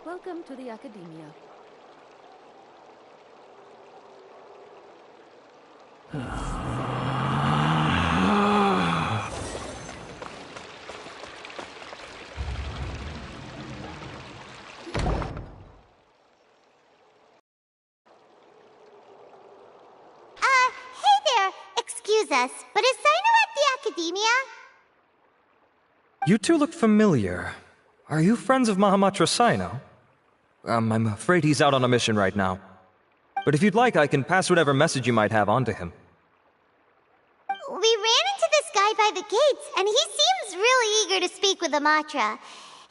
Welcome to the Academia. Hey there! Excuse us, but is Sino at the Academia? You two look familiar. Are you friends of Mahamatra Sino? I'm afraid he's out on a mission right now. But if you'd like, I can pass whatever message you might have on to him. We ran into this guy by the gates, and he seems really eager to speak with Amatra.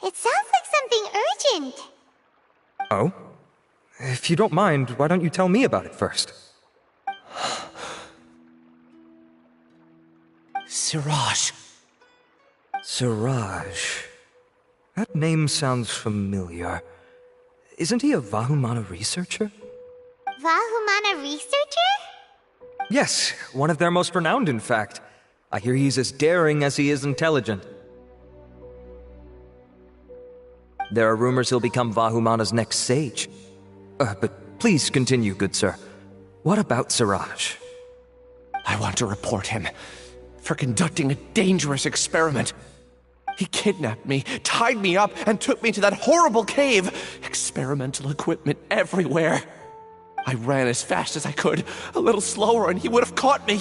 It sounds like something urgent. Oh? If you don't mind, why don't you tell me about it first? Siraj. Siraj. That name sounds familiar. Isn't he a Vahumana researcher? Vahumana researcher? Yes, one of their most renowned, in fact. I hear he's as daring as he is intelligent. There are rumors he'll become Vahumana's next sage. But please continue, good sir. What about Siraj? I want to report him for conducting a dangerous experiment. He kidnapped me, tied me up, and took me to that horrible cave. Experimental equipment everywhere. I ran as fast as I could, a little slower, and he would have caught me.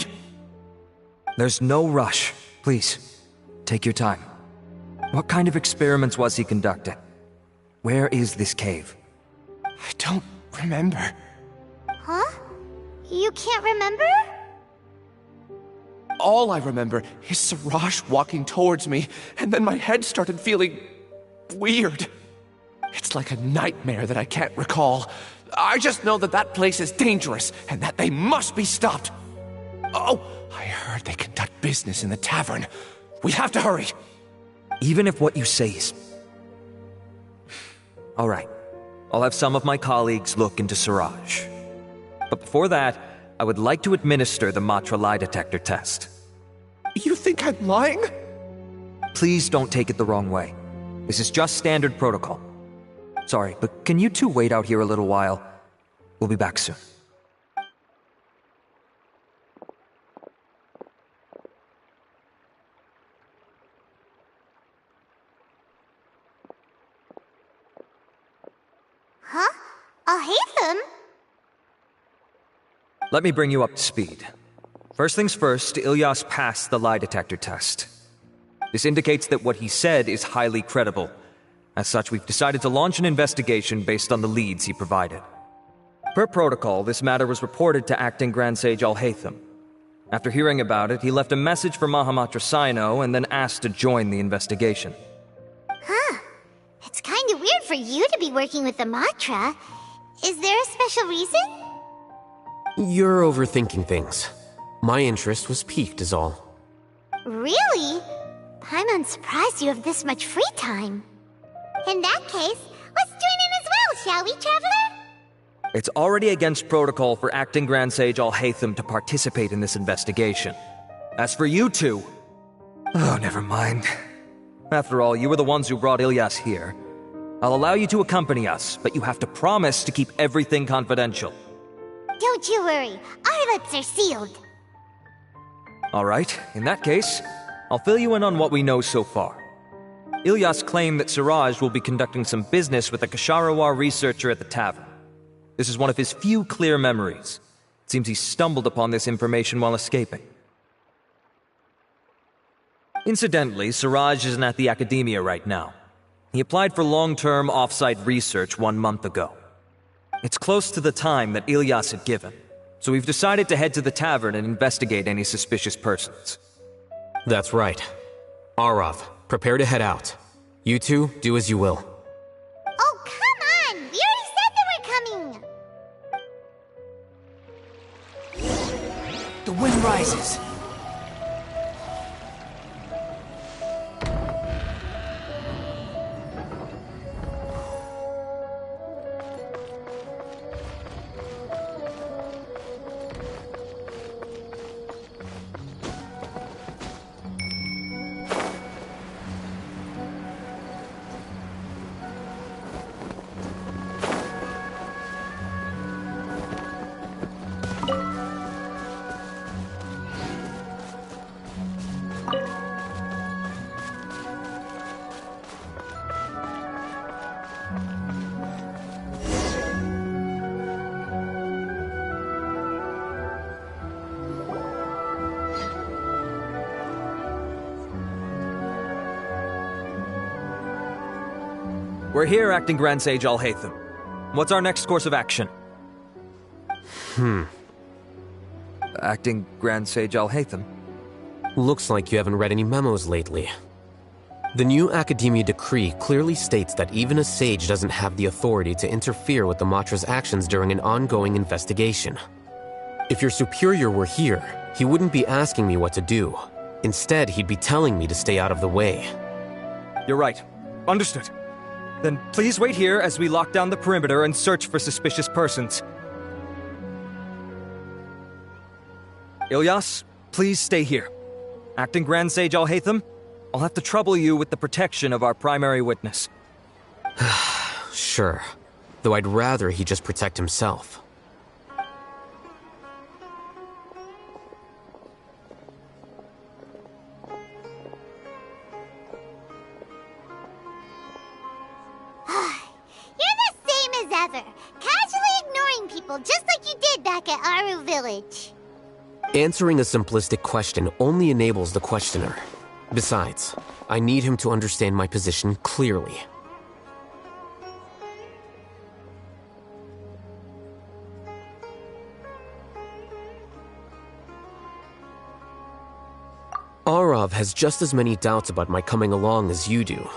There's no rush. Please, take your time. What kind of experiments was he conducting? Where is this cave? I don't remember. Huh? You can't remember? All I remember is Siraj walking towards me, and then my head started feeling weird. It's like a nightmare that I can't recall. I just know that that place is dangerous, and that they must be stopped. Oh, I heard they conduct business in the tavern. We have to hurry. Even if what you say is... All right. I'll have some of my colleagues look into Siraj. But before that, I would like to administer the Matra lie detector test. You think I'm lying? Please don't take it the wrong way. This is just standard protocol. Sorry, but can you two wait out here a little while? We'll be back soon. Huh? I'll hate them. Let me bring you up to speed. First things first, Ilyas passed the lie detector test. This indicates that what he said is highly credible. As such, we've decided to launch an investigation based on the leads he provided. Per protocol, this matter was reported to Acting Grand Sage Al-Haytham. After hearing about it, he left a message for Mahamatra Sino and then asked to join the investigation. Huh. It's kind of weird for you to be working with Amatra. Is there a special reason? You're overthinking things. My interest was piqued is all. Really? I'm unsurprised you have this much free time. In that case, let's join in as well, shall we, Traveler? It's already against protocol for Acting Grand Sage Al-Haytham to participate in this investigation. As for you two... Oh, never mind. After all, you were the ones who brought Ilyas here. I'll allow you to accompany us, but you have to promise to keep everything confidential. Don't you worry, our lips are sealed. Alright, in that case, I'll fill you in on what we know so far. Ilyas claimed that Siraj will be conducting some business with a Kasharawar researcher at the tavern. This is one of his few clear memories. It seems he stumbled upon this information while escaping. Incidentally, Siraj isn't at the Academia right now. He applied for long-term off-site research 1 month ago. It's close to the time that Ilyas had given, so we've decided to head to the tavern and investigate any suspicious persons. That's right. Arav, prepare to head out. You two, do as you will. Oh, come on! We already said that we're coming! The wind rises. We're here, Acting Grand Sage Alhaitham. What's our next course of action? Acting Grand Sage Alhaitham? Looks like you haven't read any memos lately. The new Academia decree clearly states that even a sage doesn't have the authority to interfere with the Matra's actions during an ongoing investigation. If your superior were here, he wouldn't be asking me what to do. Instead, he'd be telling me to stay out of the way. You're right. Understood. Then please wait here as we lock down the perimeter and search for suspicious persons. Ilyas, please stay here. Acting Grand Sage Alhaitham, I'll have to trouble you with the protection of our primary witness. Sure. Though I'd rather he just protect himself. You're the same as ever, casually ignoring people just like you did back at Aru Village. Answering a simplistic question only enables the questioner. Besides, I need him to understand my position clearly. Arav has just as many doubts about my coming along as you do.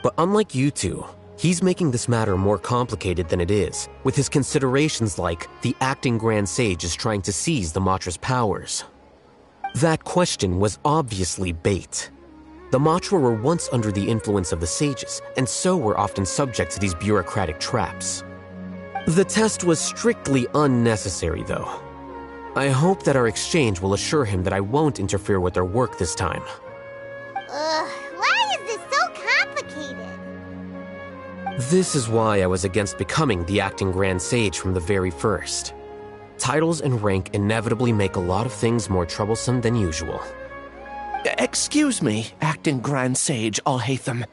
But unlike you two, he's making this matter more complicated than it is, with his considerations like the acting Grand Sage is trying to seize the Matra's powers. That question was obviously bait. The Matra were once under the influence of the sages, and so were often subject to these bureaucratic traps. The test was strictly unnecessary, though. I hope that our exchange will assure him that I won't interfere with their work this time. Why is this so complicated? This is why I was against becoming the acting Grand Sage from the very first. Titles and rank inevitably make a lot of things more troublesome than usual. Excuse me, Acting Grand Sage Alhaitham.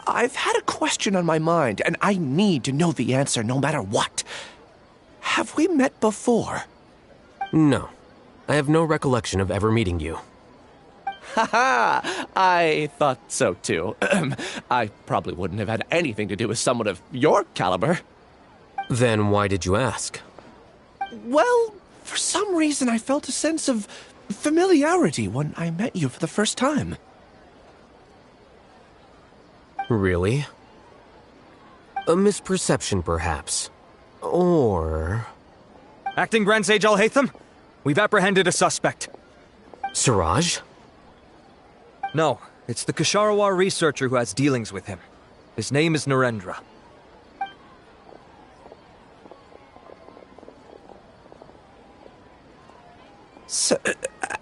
I've had a question on my mind, and I need to know the answer no matter what. Have we met before? No. I have no recollection of ever meeting you. Haha, I thought so too. I probably wouldn't have had anything to do with someone of your caliber. Then why did you ask? Well, for some reason I felt a sense of familiarity when I met you for the first time. Really? A misperception, perhaps. Or... Acting Grand Sage Alhaitham, we've apprehended a suspect. Siraj? No, it's the Ksharawar researcher who has dealings with him. His name is Narendra.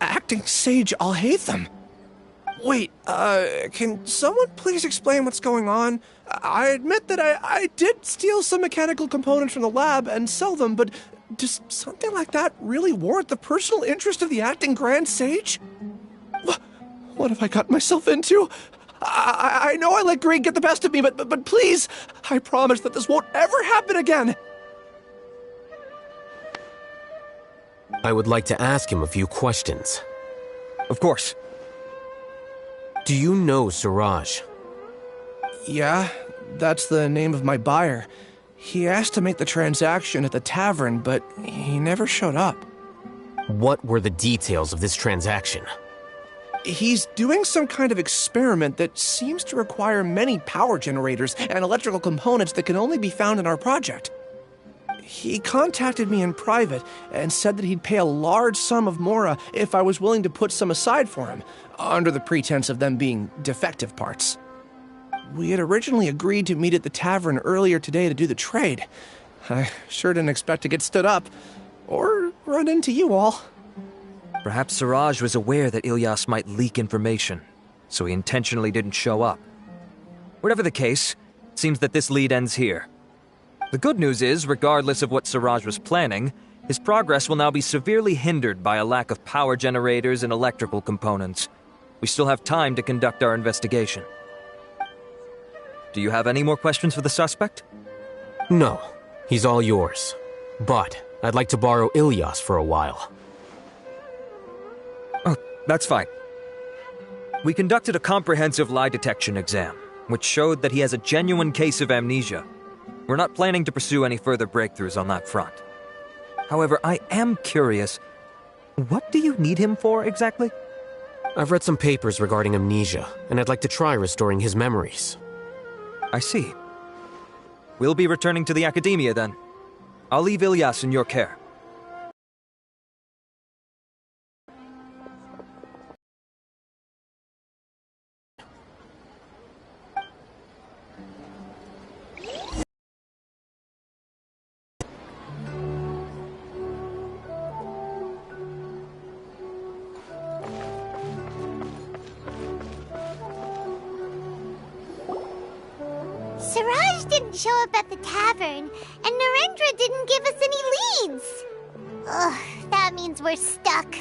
Acting Sage Alhaitham? Wait, can someone please explain what's going on? I admit that I did steal some mechanical components from the lab and sell them, but does something like that really warrant the personal interest of the Acting Grand Sage? What have I gotten myself into? I know I let greed get the best of me, but please, I promise that this won't ever happen again. I would like to ask him a few questions. Of course. Do you know Siraj? Yeah, that's the name of my buyer. He asked to make the transaction at the tavern, but he never showed up. What were the details of this transaction? He's doing some kind of experiment that seems to require many power generators and electrical components that can only be found in our project. He contacted me in private and said that he'd pay a large sum of Mora if I was willing to put some aside for him, under the pretense of them being defective parts. We had originally agreed to meet at the tavern earlier today to do the trade. I sure didn't expect to get stood up, or run into you all. Perhaps Siraj was aware that Ilyas might leak information, so he intentionally didn't show up. Whatever the case, it seems that this lead ends here. The good news is, regardless of what Siraj was planning, his progress will now be severely hindered by a lack of power generators and electrical components. We still have time to conduct our investigation. Do you have any more questions for the suspect? No, he's all yours. But I'd like to borrow Ilyas for a while. Oh, that's fine. We conducted a comprehensive lie detection exam. which showed that he has a genuine case of amnesia. We're not planning to pursue any further breakthroughs on that front. However, I am curious, what do you need him for exactly? I've read some papers regarding amnesia, and I'd like to try restoring his memories. I see. We'll be returning to the Academia then. I'll leave Ilyas in your care. Siraj didn't show up at the tavern, and Narendra didn't give us any leads. Ugh, that means we're stuck.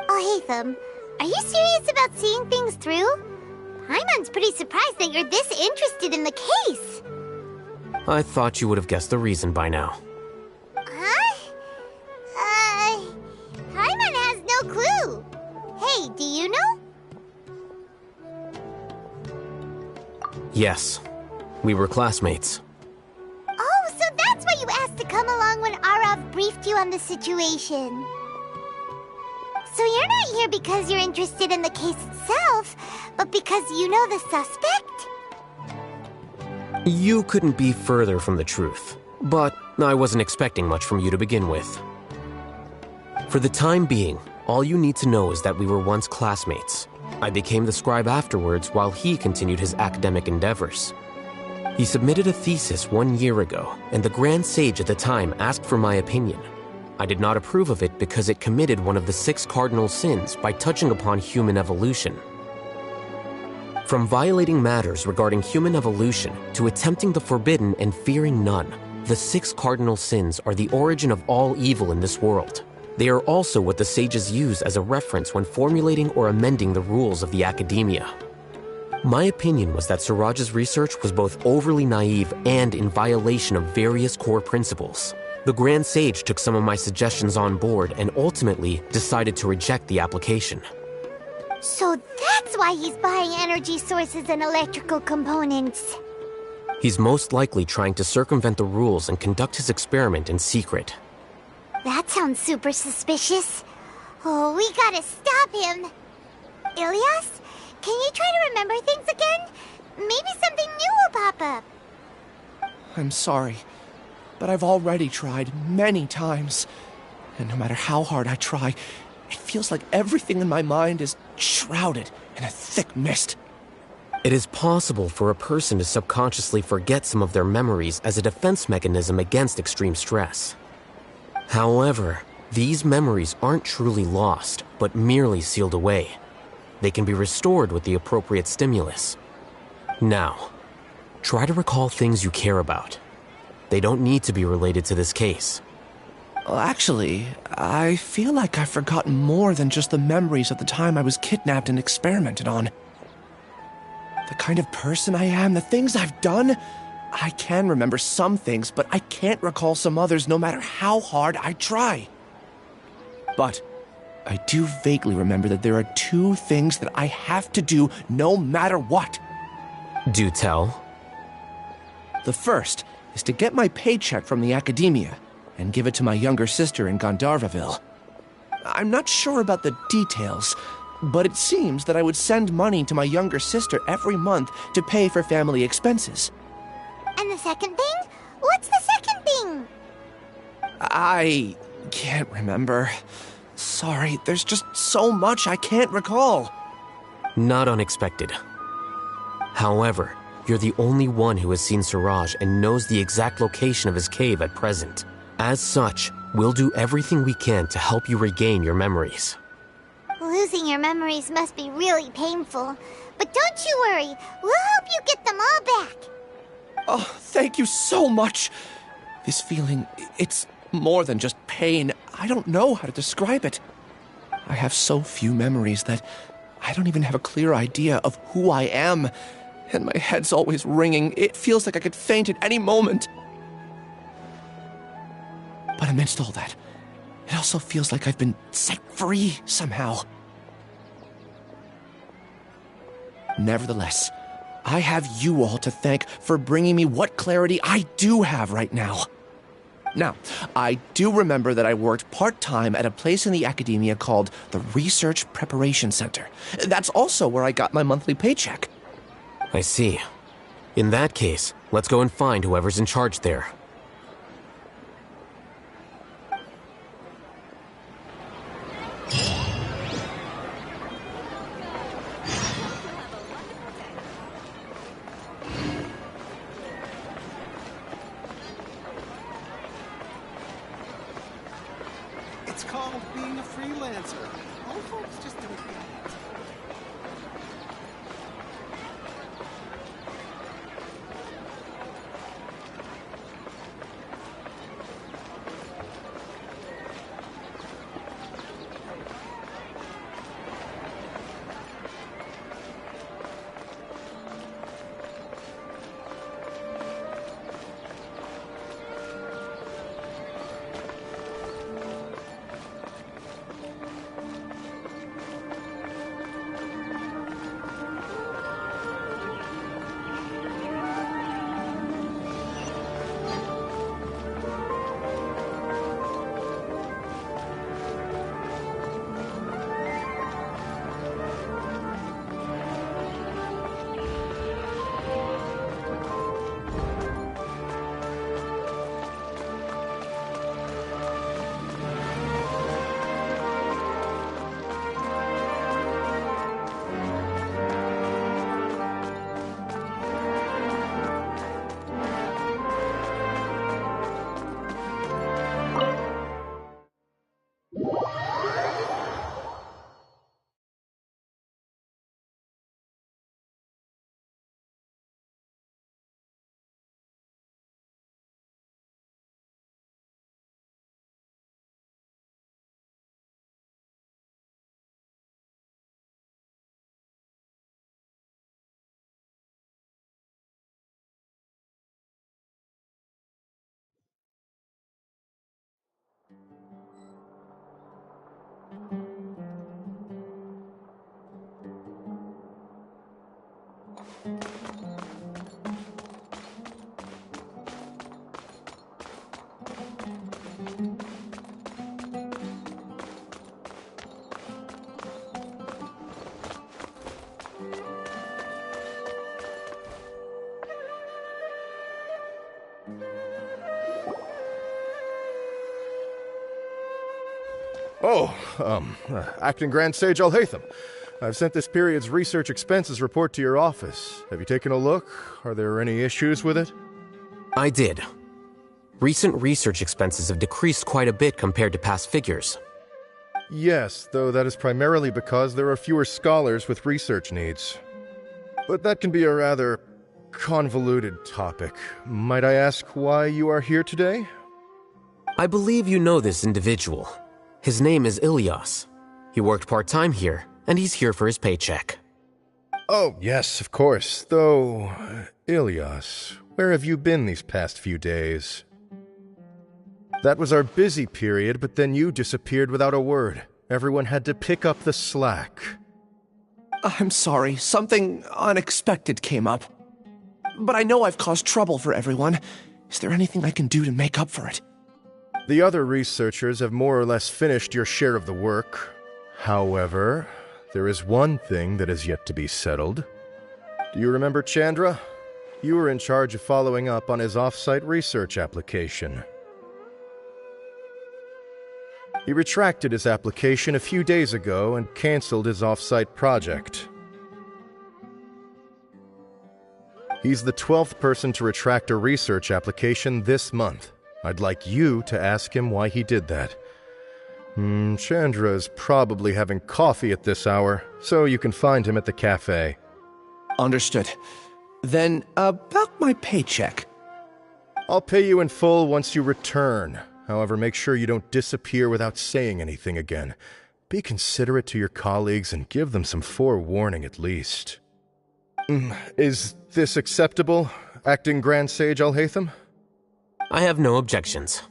Oh, Hatham, are you serious about seeing things through? Paimon's pretty surprised that you're this interested in the case. I thought you would have guessed the reason by now. Huh? Paimon has no clue. Hey, do you know? Yes, we were classmates. Oh, so that's why you asked to come along when Arav briefed you on the situation. So you're not here because you're interested in the case itself, but because you know the suspect? You couldn't be further from the truth, but I wasn't expecting much from you to begin with. For the time being, all you need to know is that we were once classmates. I became the scribe afterwards while he continued his academic endeavors. He submitted a thesis 1 year ago, and the Grand Sage at the time asked for my opinion. I did not approve of it because it committed one of the 6 cardinal sins by touching upon human evolution. From violating matters regarding human evolution to attempting the forbidden and fearing none, the 6 cardinal sins are the origin of all evil in this world. They are also what the sages use as a reference when formulating or amending the rules of the Academia. My opinion was that Siraj's research was both overly naive and in violation of various core principles. The Grand Sage took some of my suggestions on board and ultimately decided to reject the application. So that's why he's buying energy sources and electrical components. He's most likely trying to circumvent the rules and conduct his experiment in secret. That sounds super suspicious. Oh, we gotta stop him. Ilyas, can you try to remember things again? Maybe something new will pop up. I'm sorry, but I've already tried many times. And no matter how hard I try, it feels like everything in my mind is shrouded in a thick mist. It is possible for a person to subconsciously forget some of their memories as a defense mechanism against extreme stress. However, these memories aren't truly lost, but merely sealed away. They can be restored with the appropriate stimulus. Now, try to recall things you care about. They don't need to be related to this case. Well, actually, I feel like I've forgotten more than just the memories of the time I was kidnapped and experimented on. The kind of person I am, the things I've done, I can remember some things, but I can't recall some others no matter how hard I try. But I do vaguely remember that there are 2 things that I have to do no matter what. Do tell. The first is to get my paycheck from the Academia and give it to my younger sister in Gandharvaville. I'm not sure about the details, but it seems that I would send money to my younger sister every month to pay for family expenses. And the second thing? What's the second thing? I can't remember. Sorry, there's just so much I can't recall. Not unexpected. However, you're the only one who has seen Siraj and knows the exact location of his cave at present. As such, we'll do everything we can to help you regain your memories. Losing your memories must be really painful. But don't you worry, we'll help you get them all back. Oh, thank you so much. This feeling, it's more than just pain. I don't know how to describe it. I have so few memories that I don't even have a clear idea of who I am. And my head's always ringing. It feels like I could faint at any moment. But amidst all that, it also feels like I've been set free somehow. Nevertheless, I have you all to thank for bringing me what clarity I do have right now. Now, I do remember that I worked part-time at a place in the academia called the Research Preparation Center. That's also where I got my monthly paycheck. I see. In that case, let's go and find whoever's in charge there. It's called being a freelancer. Old folks just don't get it. Acting Grand Sage Alhaitham. I've sent this period's research expenses report to your office. Have you taken a look? Are there any issues with it? I did. Recent research expenses have decreased quite a bit compared to past figures. Yes, though that is primarily because there are fewer scholars with research needs. But that can be a rather convoluted topic. Might I ask why you are here today? I believe you know this individual. His name is Ilyas. He worked part-time here, and he's here for his paycheck. Oh, yes, of course. Though, Ilyas, where have you been these past few days? That was our busy period, but then you disappeared without a word. Everyone had to pick up the slack. I'm sorry, something unexpected came up. But I know I've caused trouble for everyone. Is there anything I can do to make up for it? The other researchers have more or less finished your share of the work. However, there is one thing that is yet to be settled. Do you remember Chandra? You were in charge of following up on his off-site research application. He retracted his application a few days ago and canceled his off-site project. He's the 12th person to retract a research application this month. I'd like you to ask him why he did that. Chandra is probably having coffee at this hour, so you can find him at the cafe. Understood. Then, about my paycheck. I'll pay you in full once you return. However, make sure you don't disappear without saying anything again. Be considerate to your colleagues and give them some forewarning at least. Is this acceptable, Acting Grand Sage Alhaitham? I have no objections.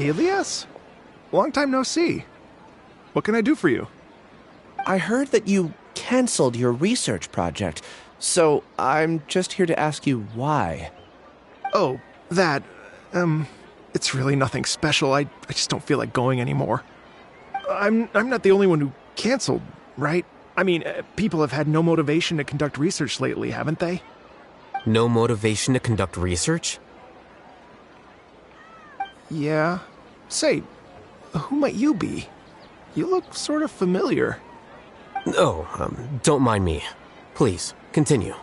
Elias? Long time no see. What can I do for you? I heard that you canceled your research project, so I'm just here to ask you why. Oh, that... it's really nothing special. I just don't feel like going anymore. I'm not the only one who canceled, right? I mean, people have had no motivation to conduct research lately, haven't they? No motivation to conduct research? Yeah. Say, who might you be? You look sort of familiar. Oh, don't mind me. Please, continue.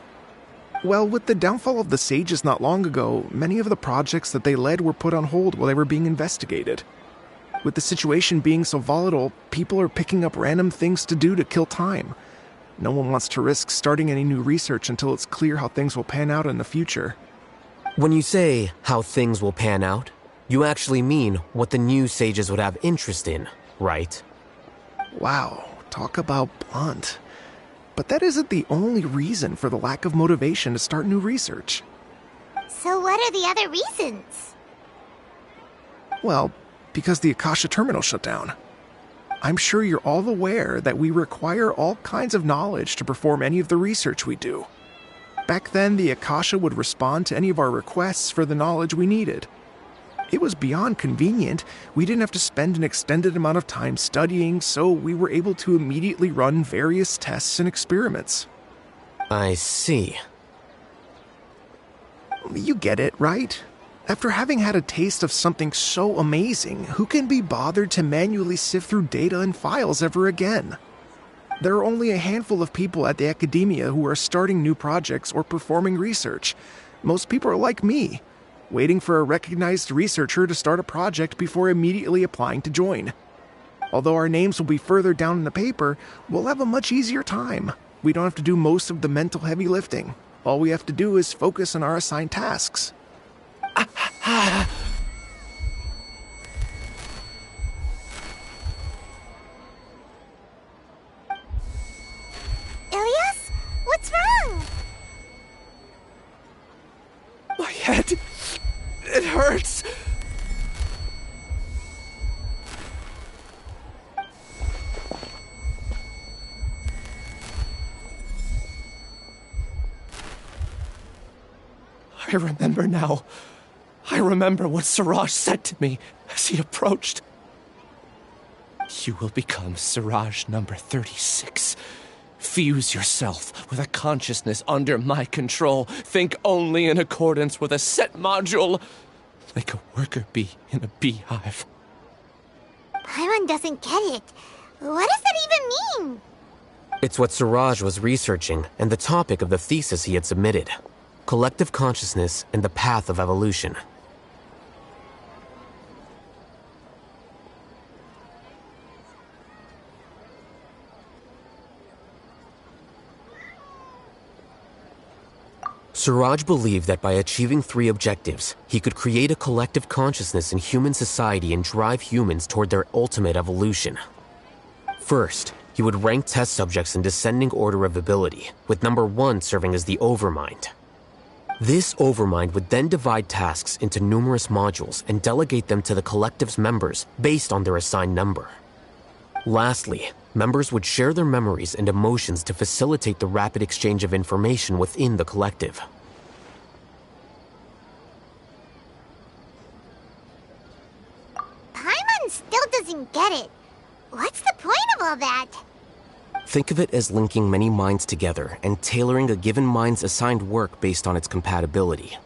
Well, with the downfall of the Sages not long ago, many of the projects that they led were put on hold while they were being investigated. With the situation being so volatile, people are picking up random things to do to kill time. No one wants to risk starting any new research until it's clear how things will pan out in the future. When you say how things will pan out, you actually mean what the new sages would have interest in, right? Wow, talk about blunt. But that isn't the only reason for the lack of motivation to start new research. So what are the other reasons? Well, because the Akasha terminal shut down. I'm sure you're all aware that we require all kinds of knowledge to perform any of the research we do. Back then, the Akasha would respond to any of our requests for the knowledge we needed. It was beyond convenient. We didn't have to spend an extended amount of time studying, so we were able to immediately run various tests and experiments. I see. You get it, right? After having had a taste of something so amazing, who can be bothered to manually sift through data and files ever again? There are only a handful of people at the academia who are starting new projects or performing research. Most people are like me, waiting for a recognized researcher to start a project before immediately applying to join. Although our names will be further down in the paper, we'll have a much easier time. We don't have to do most of the mental heavy lifting. All we have to do is focus on our assigned tasks. Ilias? What's wrong? My head... it hurts. I remember now. I remember what Siraj said to me as he approached. You will become Siraj number 36. Fuse yourself with a consciousness under my control. Think only in accordance with a set module, like a worker bee in a beehive. Paimon doesn't get it. What does that even mean? It's what Siraj was researching and the topic of the thesis he had submitted. Collective consciousness and the path of evolution. Siraj believed that by achieving 3 objectives, he could create a collective consciousness in human society and drive humans toward their ultimate evolution. First, he would rank test subjects in descending order of ability, with number 1 serving as the Overmind. This Overmind would then divide tasks into numerous modules and delegate them to the collective's members based on their assigned number. Lastly, members would share their memories and emotions to facilitate the rapid exchange of information within the collective. Paimon still doesn't get it. What's the point of all that? Think of it as linking many minds together and tailoring a given mind's assigned work based on its compatibility.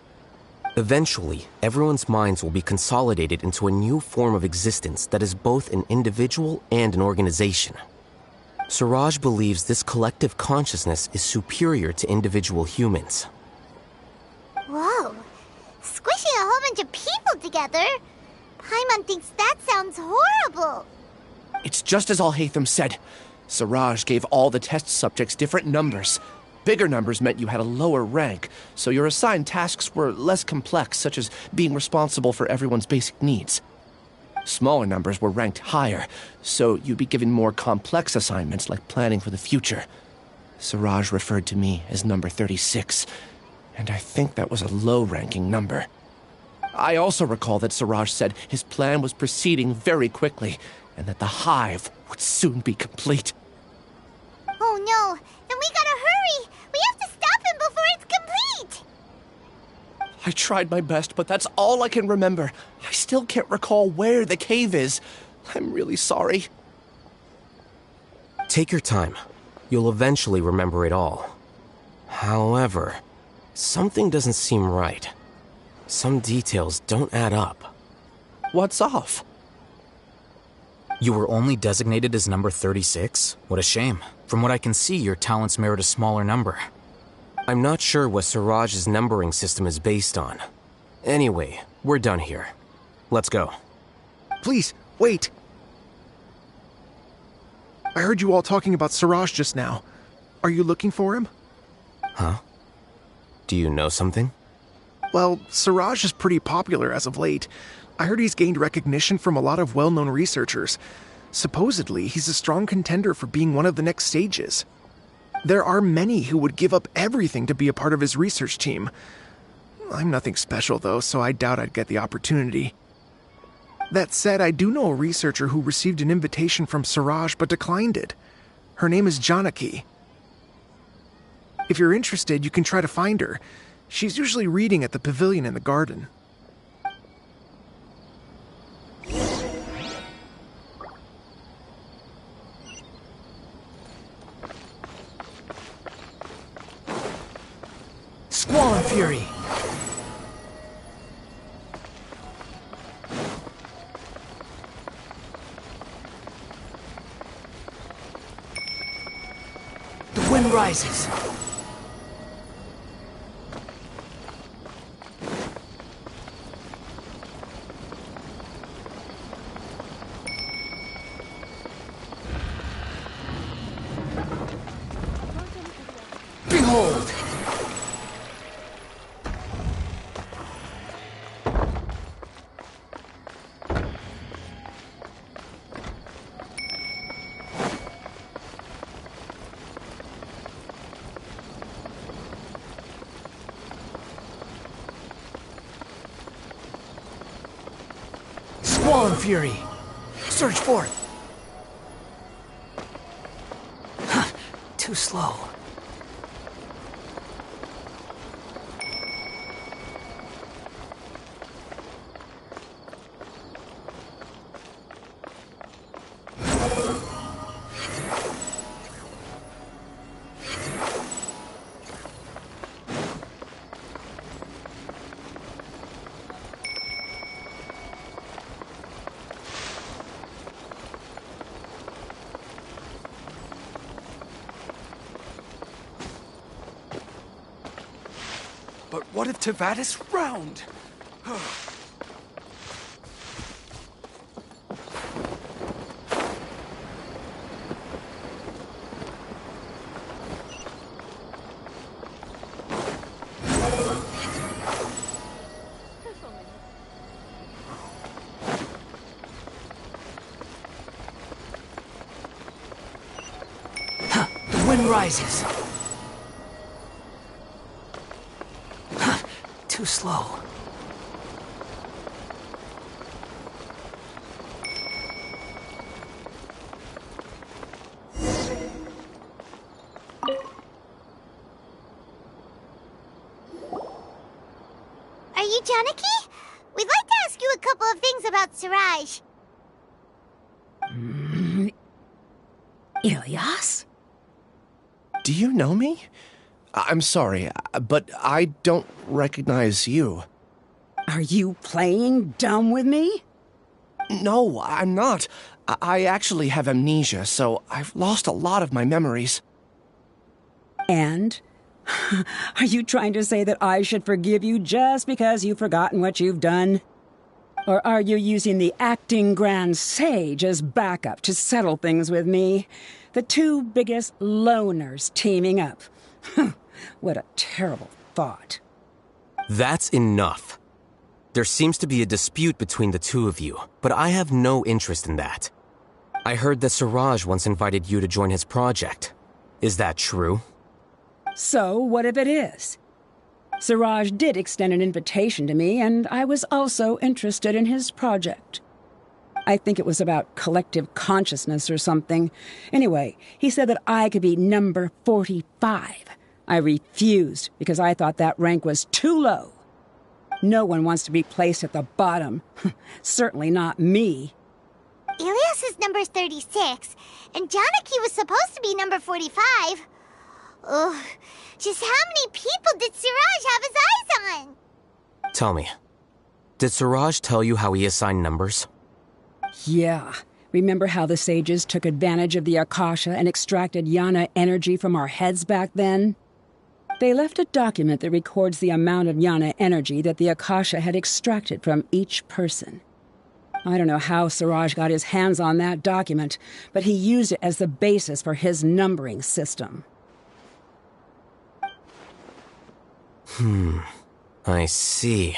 Eventually, everyone's minds will be consolidated into a new form of existence that is both an individual and an organization. Siraj believes this collective consciousness is superior to individual humans. Whoa. Squishing a whole bunch of people together? Paimon thinks that sounds horrible. It's just as Al-Haytham said. Siraj gave all the test subjects different numbers. Bigger numbers meant you had a lower rank, so your assigned tasks were less complex, such as being responsible for everyone's basic needs. Smaller numbers were ranked higher, so you'd be given more complex assignments like planning for the future. Siraj referred to me as number 36, and I think that was a low-ranking number. I also recall that Siraj said his plan was proceeding very quickly, and that the hive would soon be complete. Oh no, then we gotta hurry! We have to stop him before it's complete! I tried my best, but that's all I can remember. I still can't recall where the cave is. I'm really sorry. Take your time. You'll eventually remember it all. However, something doesn't seem right. Some details don't add up. What's off? You were only designated as number 36? What a shame. From what I can see, your talents merit a smaller number. I'm not sure what Siraj's numbering system is based on. Anyway, we're done here. Let's go. Please, wait. I heard you all talking about Siraj just now. Are you looking for him? Huh? Do you know something? Well, Siraj is pretty popular as of late. I heard he's gained recognition from a lot of well-known researchers. Supposedly, he's a strong contender for being one of the next sages. There are many who would give up everything to be a part of his research team. I'm nothing special, though, so I doubt I'd get the opportunity. That said, I do know a researcher who received an invitation from Siraj but declined it. Her name is Janaki. If you're interested, you can try to find her. She's usually reading at the pavilion in the garden. Squall Fury! The wind rises. Behold! Squall Fury! Surge forth! Huh, too slow. But what if Tevat is round? Huh, the wind rises. Too slow. Are you Janaki? We'd like to ask you a couple of things about Siraj. Ilyas? Do you know me? I'm sorry, but I don't recognize you. Are you playing dumb with me? No, I'm not. I actually have amnesia, so I've lost a lot of my memories. And? Are you trying to say that I should forgive you just because you've forgotten what you've done? Or are you using the acting grand sage as backup to settle things with me? The two biggest loners teaming up. What a terrible thought. That's enough. There seems to be a dispute between the two of you, but I have no interest in that. I heard that Siraj once invited you to join his project. Is that true? So, what if it is? Siraj did extend an invitation to me, and I was also interested in his project. I think it was about collective consciousness or something. Anyway, he said that I could be number 45. I refused because I thought that rank was too low. No one wants to be placed at the bottom. Certainly not me. Ilias is number 36, and Janaki was supposed to be number 45. Ugh, just how many people did Siraj have his eyes on? Tell me, did Siraj tell you how he assigned numbers? Yeah. Remember how the sages took advantage of the Akasha and extracted Yana energy from our heads back then? They left a document that records the amount of Yana energy that the Akasha had extracted from each person. I don't know how Siraj got his hands on that document, but he used it as the basis for his numbering system. I see.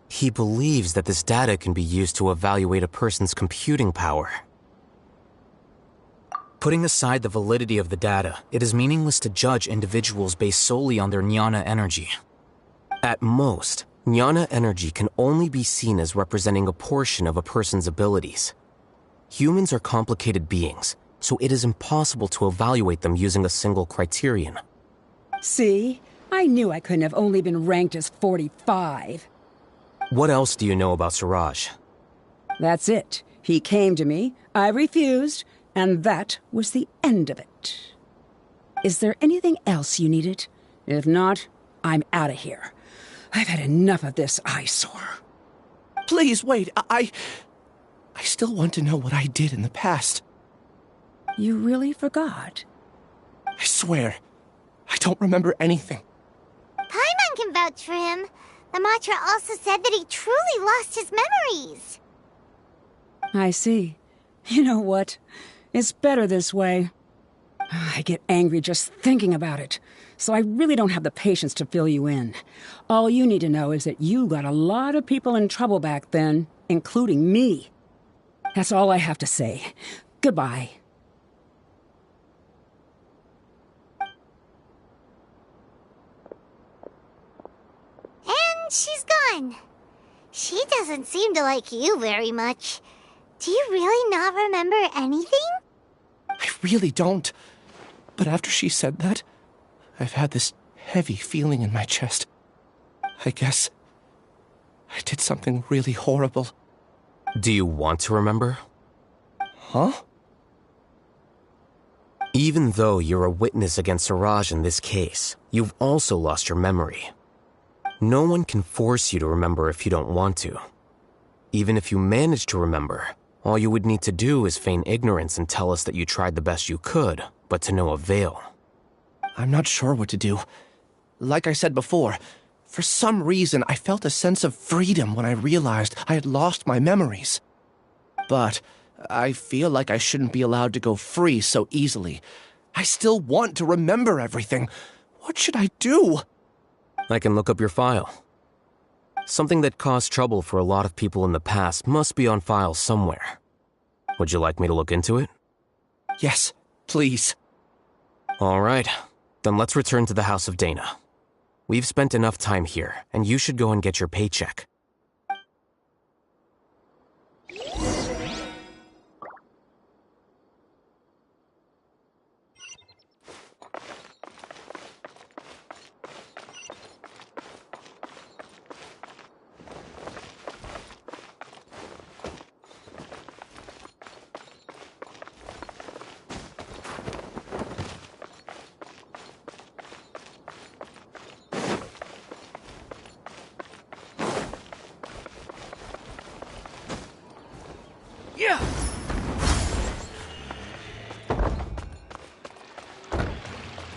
He believes that this data can be used to evaluate a person's computing power. Putting aside the validity of the data, it is meaningless to judge individuals based solely on their jnana energy. At most, jnana energy can only be seen as representing a portion of a person's abilities. Humans are complicated beings, so it is impossible to evaluate them using a single criterion. See? I knew I couldn't have only been ranked as 45. What else do you know about Siraj? That's it. He came to me, I refused, and that was the end of it. Is there anything else you needed? If not, I'm out of here. I've had enough of this eyesore. Please, wait. I still want to know what I did in the past. You really forgot? I swear, I don't remember anything. Paimon can vouch for him. The mantra also said that he truly lost his memories. I see. You know what? It's better this way. I get angry just thinking about it, so I really don't have the patience to fill you in. All you need to know is that you got a lot of people in trouble back then, including me. That's all I have to say. Goodbye. And she's gone. She doesn't seem to like you very much. Do you really not remember anything? I really don't. But after she said that, I've had this heavy feeling in my chest. I guess I did something really horrible. Do you want to remember? Huh? Even though you're a witness against Siraj in this case, you've also lost your memory. No one can force you to remember if you don't want to. Even if you manage to remember, all you would need to do is feign ignorance and tell us that you tried the best you could, but to no avail. I'm not sure what to do. Like I said before, for some reason I felt a sense of freedom when I realized I had lost my memories. But I feel like I shouldn't be allowed to go free so easily. I still want to remember everything. What should I do? I can look up your file. Something that caused trouble for a lot of people in the past must be on file somewhere. Would you like me to look into it? Yes, please. All right, then let's return to the House of Dana. We've spent enough time here, and you should go and get your paycheck. Yeah!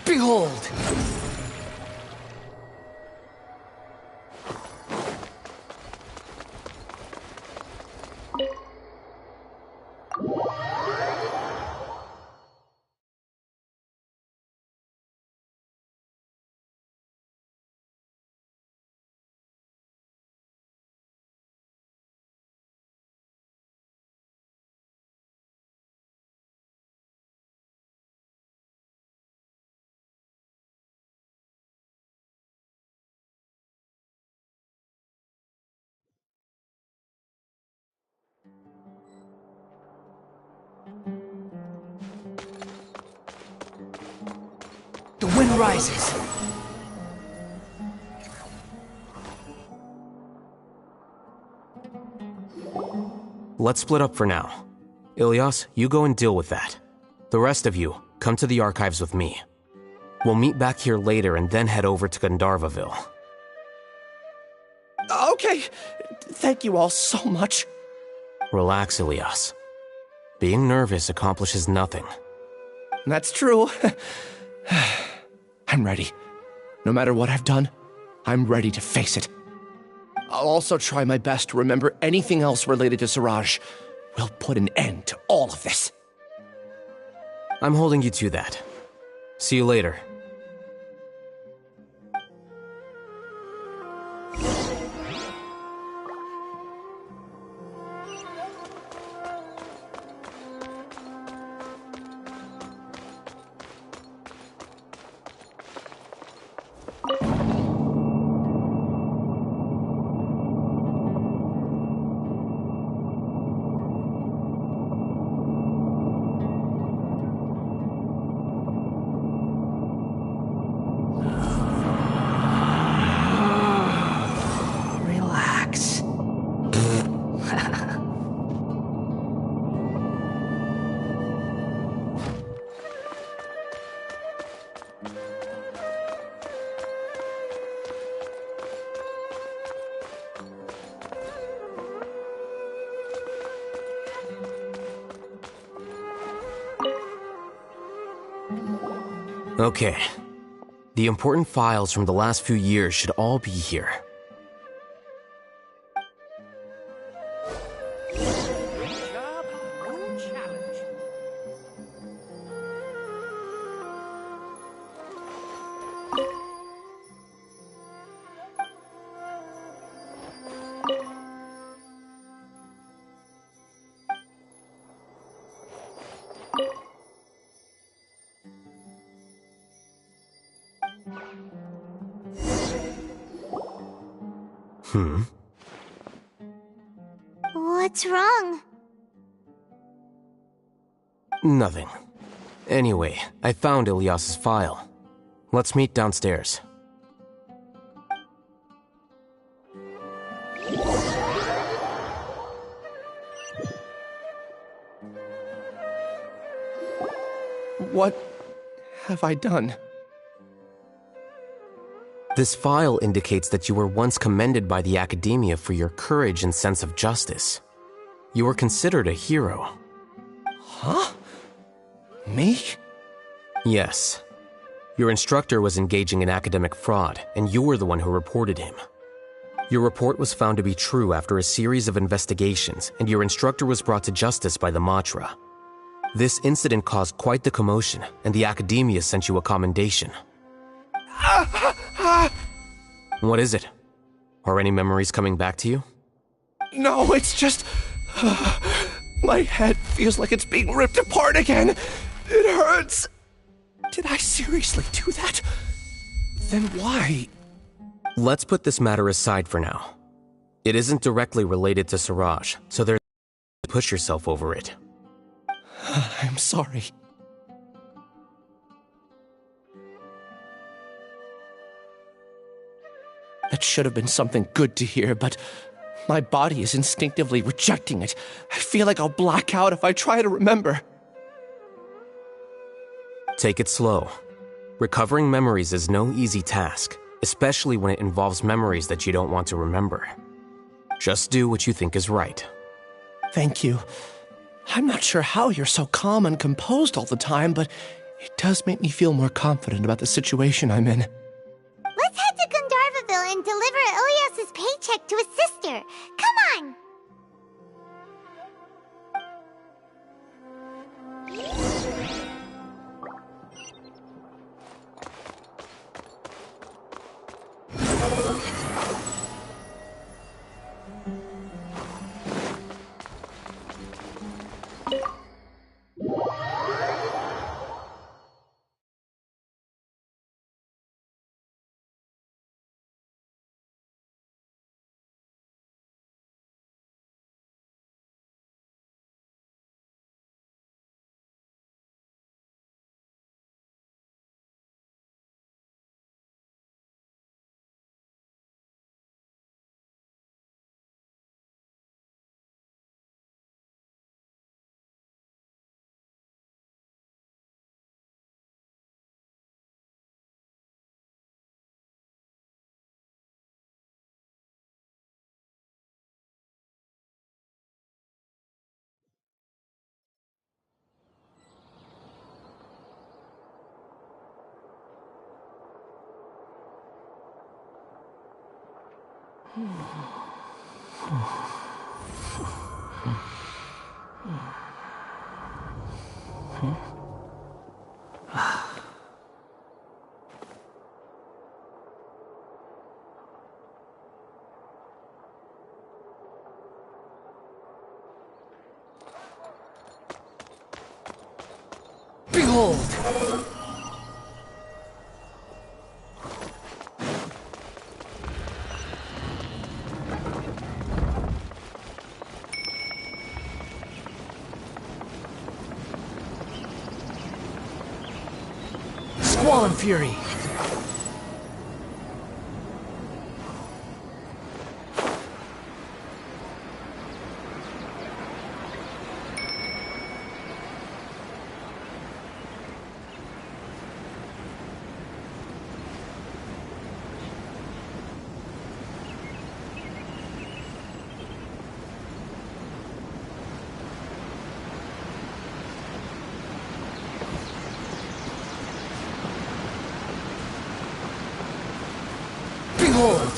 Behold! sun rises. Let's split up for now. Ilyas, you go and deal with that. The rest of you, come to the archives with me. We'll meet back here later and then head over to Gandharvaville. Okay. Thank you all so much. Relax, Ilyas. Being nervous accomplishes nothing. That's true. I'm ready. No matter what I've done, I'm ready to face it. I'll also try my best to remember anything else related to Siraj. We'll put an end to all of this. I'm holding you to that. See you later. Relax. Okay. The important files from the last few years should all be here. What's wrong? Nothing. Anyway, I found Ilyas's file. Let's meet downstairs. What have I done? This file indicates that you were once commended by the Academia for your courage and sense of justice. You were considered a hero. Huh? Me? Yes. Your instructor was engaging in academic fraud, and you were the one who reported him. Your report was found to be true after a series of investigations, and your instructor was brought to justice by the Matra. This incident caused quite the commotion, and the Academia sent you a commendation. What is it? Are any memories coming back to you? No, it's just... my head feels like it's being ripped apart again. It hurts. Did I seriously do that? Then why? Let's put this matter aside for now. It isn't directly related to Siraj, so there's no need to push yourself over it. I'm sorry. That should have been something good to hear, but my body is instinctively rejecting it. I feel like I'll black out if I try to remember. Take it slow. Recovering memories is no easy task, especially when it involves memories that you don't want to remember. Just do what you think is right. Thank you. I'm not sure how you're so calm and composed all the time, but it does make me feel more confident about the situation I'm in. Let's head to Gandharvaville and deliver Ilyas's paycheck to his sister. Come on! Behold! Squall and Fury! Behold!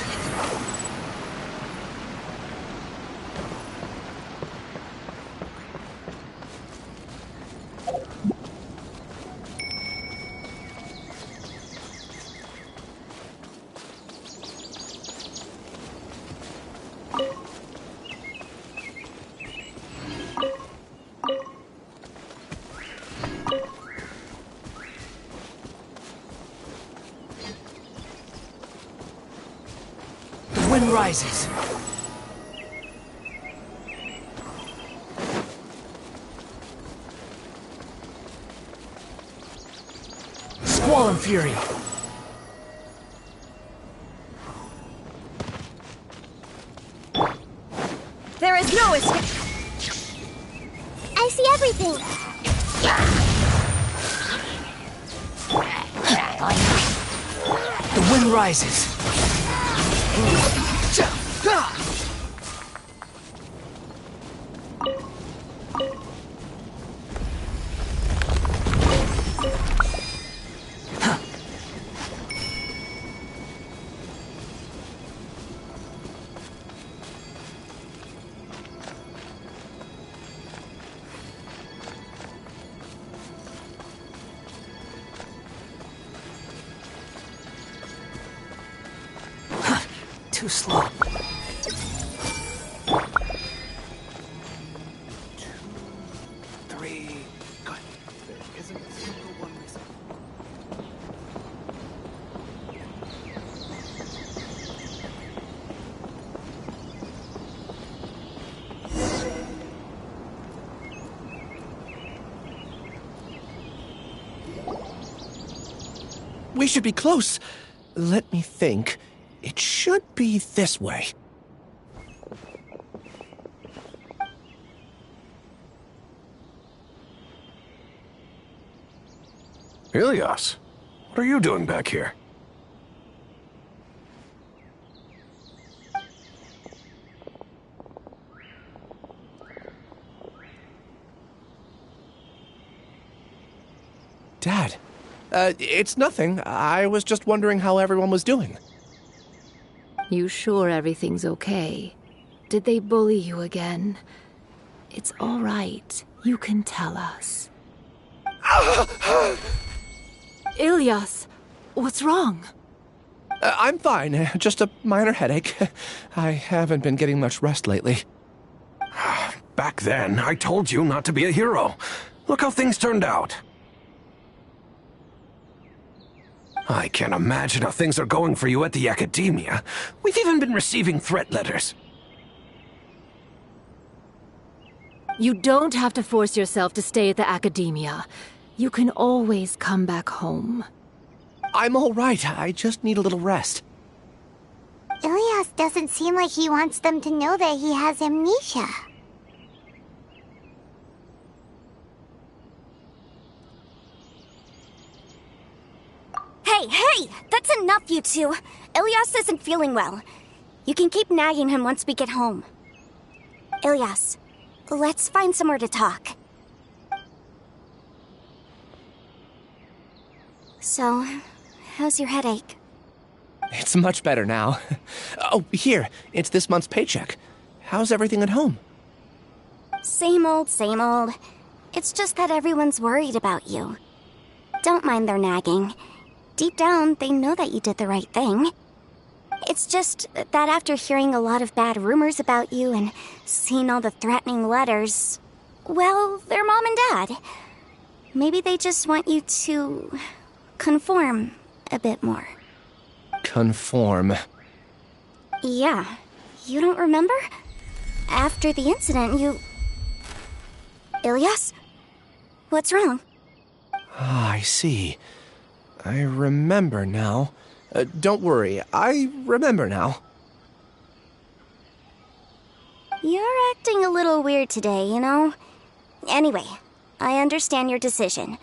The wind rises. Squall and Fury. There is no escape. I see everything. The wind rises. Too slow. 2, 3. Good. There isn't a single one missing. We should be close. Let me think. It should be this way. Ilias, what are you doing back here? Dad, it's nothing. I was just wondering how everyone was doing. You sure everything's okay? Did they bully you again? It's all right. You can tell us. Ilias, what's wrong? I'm fine. Just a minor headache. I haven't been getting much rest lately. Back then, I told you not to be a hero. Look how things turned out. I can't imagine how things are going for you at the Academia. We've even been receiving threat letters. You don't have to force yourself to stay at the Academia. You can always come back home. I'm all right. I just need a little rest. Ilias doesn't seem like he wants them to know that he has amnesia. Hey! That's enough, you two! Ilias isn't feeling well. You can keep nagging him once we get home. Ilias, let's find somewhere to talk. So, how's your headache? It's much better now. Oh, here, it's this month's paycheck. How's everything at home? Same old, same old. It's just that everyone's worried about you. Don't mind their nagging. Deep down, they know that you did the right thing. It's just that after hearing a lot of bad rumors about you and seeing all the threatening letters, well, they're mom and dad. Maybe they just want you to conform a bit more. Conform. Yeah. You don't remember? After the incident, you... Ilyas? What's wrong? Ah, I see. I remember now. Don't worry, I remember now. You're acting a little weird today, you know? Anyway, I understand your decision.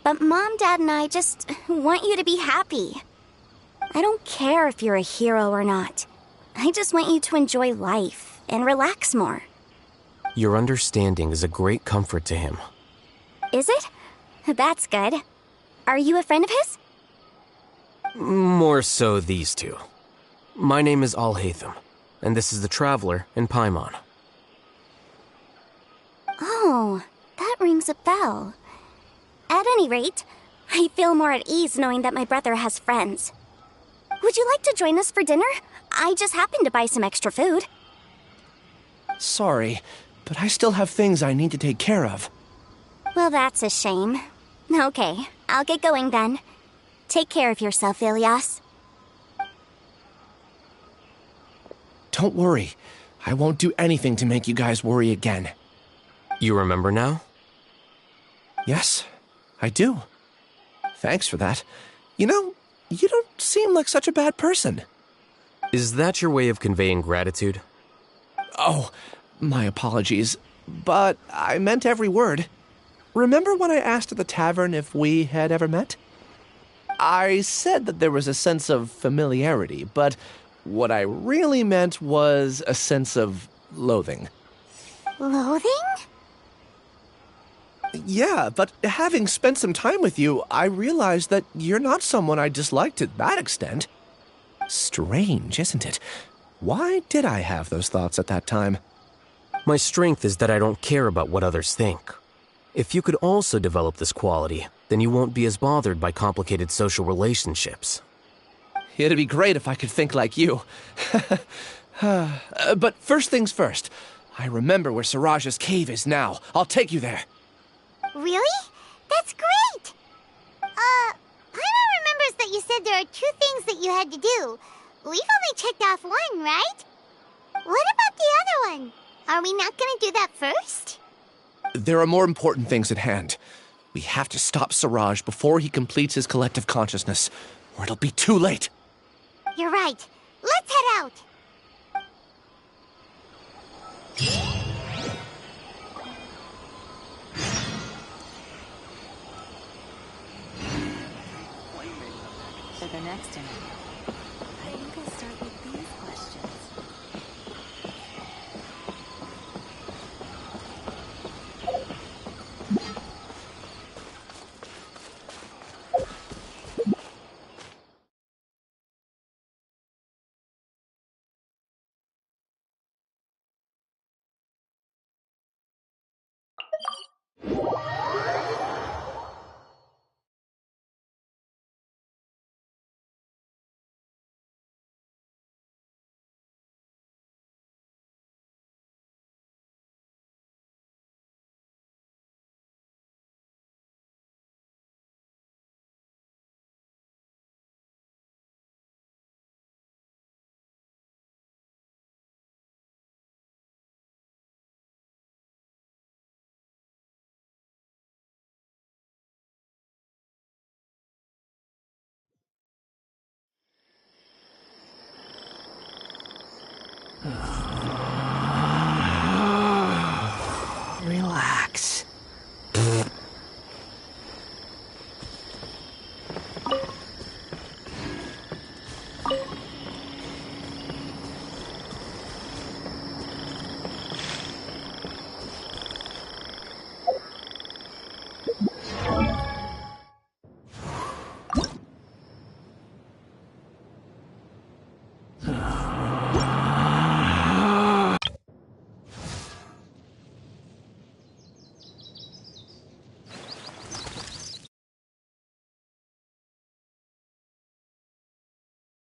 But Mom, Dad, and I just want you to be happy. I don't care if you're a hero or not. I just want you to enjoy life and relax more. Your understanding is a great comfort to him. Is it? That's good. Are you a friend of his? More so these two. My name is Al-Haytham, and this is the Traveler in Paimon. Oh, that rings a bell. At any rate, I feel more at ease knowing that my brother has friends. Would you like to join us for dinner? I just happened to buy some extra food. Sorry, but I still have things I need to take care of. Well, that's a shame. Okay, I'll get going then. Take care of yourself, Ilyas. Don't worry. I won't do anything to make you guys worry again. You remember now? Yes, I do. Thanks for that. You know, you don't seem like such a bad person. Is that your way of conveying gratitude? Oh, my apologies, but I meant every word. Remember when I asked at the tavern if we had ever met? I said that there was a sense of familiarity, but what I really meant was a sense of loathing. Loathing? Yeah, but having spent some time with you, I realized that you're not someone I dislike to that extent. Strange, isn't it? Why did I have those thoughts at that time? My strength is that I don't care about what others think. If you could also develop this quality, then you won't be as bothered by complicated social relationships. It'd be great if I could think like you. But first things first. I remember where Siraj's cave is now. I'll take you there. Really? That's great! Paimon remembers that you said there are 2 things that you had to do. We've only checked off 1, right? What about the other one? Are we not gonna do that first? There are more important things at hand. We have to stop Siraj before he completes his collective consciousness, or it'll be too late. You're right. Let's head out! For the next interview.